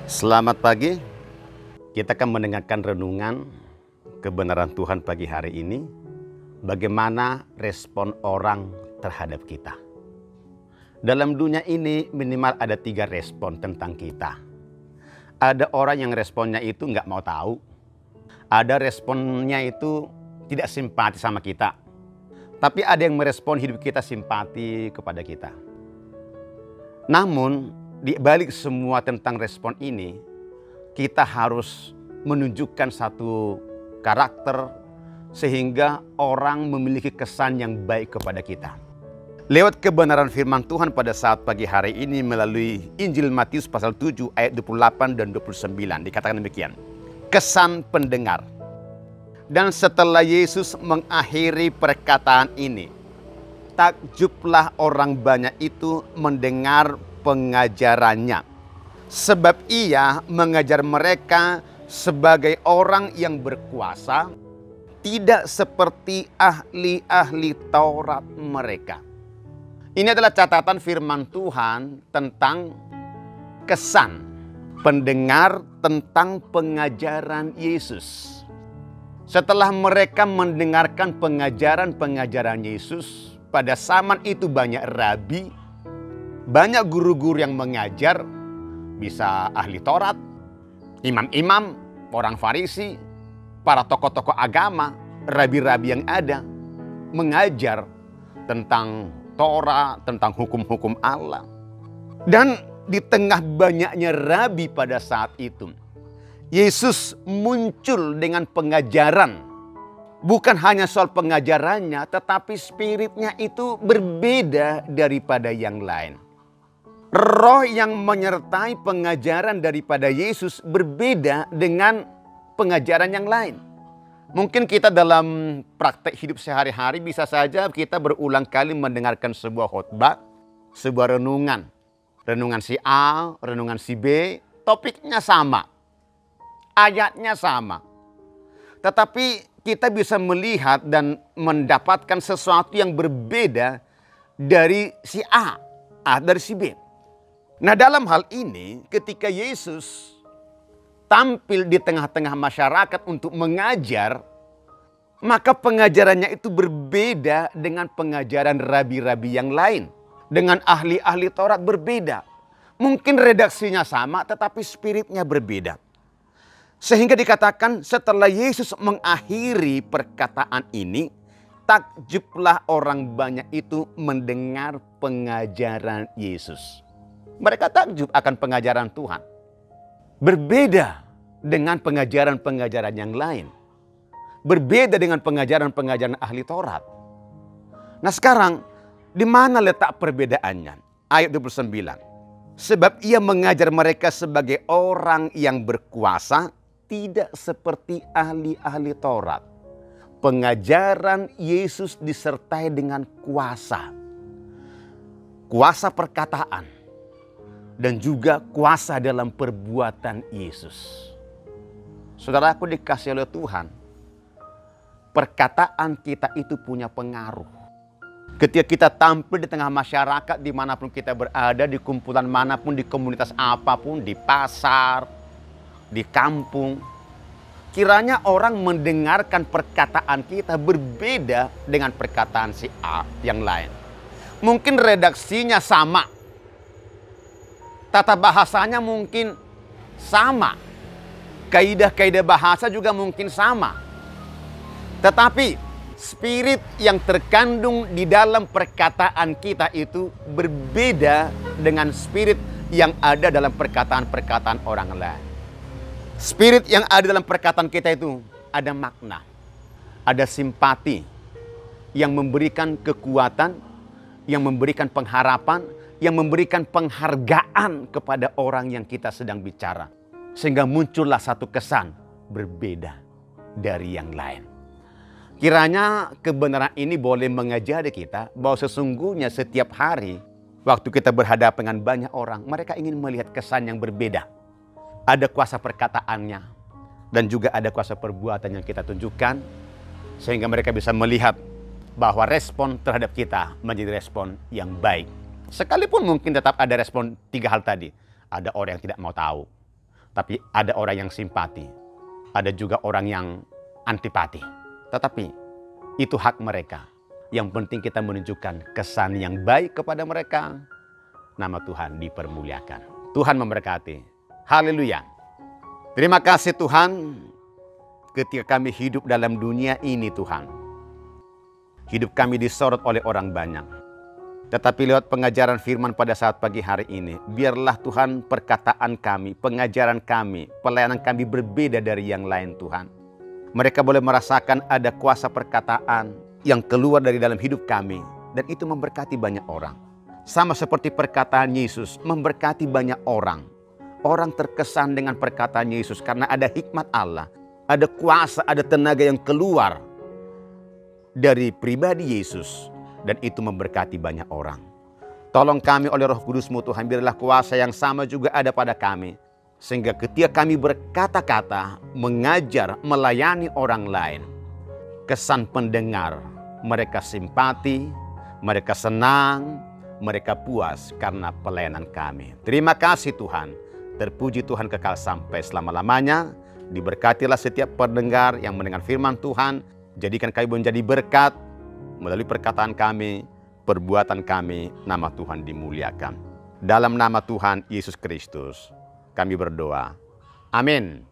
Selamat pagi, kita akan mendengarkan renungan kebenaran Tuhan pagi hari ini. Bagaimana respon orang terhadap kita. Dalam dunia ini minimal ada 3 respon tentang kita. Ada orang yang responnya itu nggak mau tahu. Ada responnya itu tidak simpati sama kita. Tapi ada yang merespon hidup kita simpati kepada kita. Namun di balik semua tentang respon ini, kita harus menunjukkan satu karakter sehingga orang memiliki kesan yang baik kepada kita. Lewat kebenaran firman Tuhan pada saat pagi hari ini melalui Injil Matius pasal 7 ayat 28 dan 29 dikatakan demikian. Kesan pendengar. Dan setelah Yesus mengakhiri perkataan ini, takjublah orang banyak itu mendengar pengajarannya. Sebab ia mengajar mereka sebagai orang yang berkuasa, tidak seperti ahli-ahli Taurat mereka. Ini adalah catatan firman Tuhan tentang kesan pendengar tentang pengajaran Yesus. Setelah mereka mendengarkan pengajaran-pengajaran Yesus, pada zaman itu banyak rabi, banyak guru-guru yang mengajar, bisa ahli Taurat, imam-imam, orang Farisi, para tokoh-tokoh agama, rabi-rabi yang ada, mengajar tentang Taurat, tentang hukum-hukum Allah. Dan di tengah banyaknya rabi pada saat itu, Yesus muncul dengan pengajaran. Bukan hanya soal pengajarannya, tetapi spiritnya itu berbeda daripada yang lain. Roh yang menyertai pengajaran daripada Yesus berbeda dengan pengajaran yang lain. Mungkin kita dalam praktek hidup sehari-hari bisa saja kita berulang kali mendengarkan sebuah khotbah, sebuah renungan. Renungan si A, renungan si B, topiknya sama. Ayatnya sama. Tetapi kita bisa melihat dan mendapatkan sesuatu yang berbeda dari si A, dari si B. Nah, dalam hal ini ketika Yesus tampil di tengah-tengah masyarakat untuk mengajar, maka pengajarannya itu berbeda dengan pengajaran rabi-rabi yang lain. Dengan ahli-ahli Taurat berbeda. Mungkin redaksinya sama tetapi spiritnya berbeda. Sehingga dikatakan setelah Yesus mengakhiri perkataan ini, takjublah orang banyak itu mendengar pengajaran Yesus. Mereka takjub akan pengajaran Tuhan. Berbeda dengan pengajaran-pengajaran yang lain. Berbeda dengan pengajaran-pengajaran ahli Taurat. Nah sekarang, di mana letak perbedaannya? Ayat 29. Sebab ia mengajar mereka sebagai orang yang berkuasa, tidak seperti ahli-ahli Taurat. Pengajaran Yesus disertai dengan kuasa. Kuasa perkataan. Dan juga kuasa dalam perbuatan Yesus. Saudaraku dikasih oleh Tuhan, perkataan kita itu punya pengaruh. Ketika kita tampil di tengah masyarakat dimanapun kita berada, di kumpulan manapun, di komunitas apapun, di pasar, di kampung, kiranya orang mendengarkan perkataan kita berbeda dengan perkataan si A yang lain. Mungkin redaksinya sama. Tata bahasanya mungkin sama. Kaidah-kaidah bahasa juga mungkin sama. Tetapi spirit yang terkandung di dalam perkataan kita itu berbeda dengan spirit yang ada dalam perkataan-perkataan orang lain. Spirit yang ada dalam perkataan kita itu ada makna. Ada simpati yang memberikan kekuatan, yang memberikan pengharapan, yang memberikan penghargaan kepada orang yang kita sedang bicara. Sehingga muncullah satu kesan berbeda dari yang lain. Kiranya kebenaran ini boleh mengajari kita bahwa sesungguhnya setiap hari waktu kita berhadapan dengan banyak orang, mereka ingin melihat kesan yang berbeda. Ada kuasa perkataannya dan juga ada kuasa perbuatan yang kita tunjukkan sehingga mereka bisa melihat bahwa respon terhadap kita menjadi respon yang baik. Sekalipun mungkin tetap ada respon 3 hal tadi. Ada orang yang tidak mau tahu. Tapi ada orang yang simpati, ada juga orang yang antipati. Tetapi itu hak mereka. Yang penting kita menunjukkan kesan yang baik kepada mereka. Nama Tuhan dipermuliakan. Tuhan memberkati. Haleluya. Terima kasih Tuhan, ketika kami hidup dalam dunia ini Tuhan. Hidup kami disorot oleh orang banyak. Tetapi lewat pengajaran firman pada saat pagi hari ini, biarlah Tuhan perkataan kami, pengajaran kami, pelayanan kami berbeda dari yang lain Tuhan. Mereka boleh merasakan ada kuasa perkataan yang keluar dari dalam hidup kami. Dan itu memberkati banyak orang. Sama seperti perkataan Yesus, memberkati banyak orang. Orang terkesan dengan perkataan Yesus karena ada hikmat Allah. Ada kuasa, ada tenaga yang keluar dari pribadi Yesus. Dan itu memberkati banyak orang. Tolong kami oleh Roh Kudus-Mu Tuhan, biarlah kuasa yang sama juga ada pada kami. Sehingga ketika kami berkata-kata, mengajar, melayani orang lain, kesan pendengar, mereka simpati, mereka senang, mereka puas karena pelayanan kami. Terima kasih Tuhan. Terpuji Tuhan kekal sampai selama-lamanya. Diberkatilah setiap pendengar yang mendengar firman Tuhan. Jadikan kami menjadi berkat. Melalui perkataan kami, perbuatan kami, nama Tuhan dimuliakan. Dalam nama Tuhan Yesus Kristus, kami berdoa. Amin.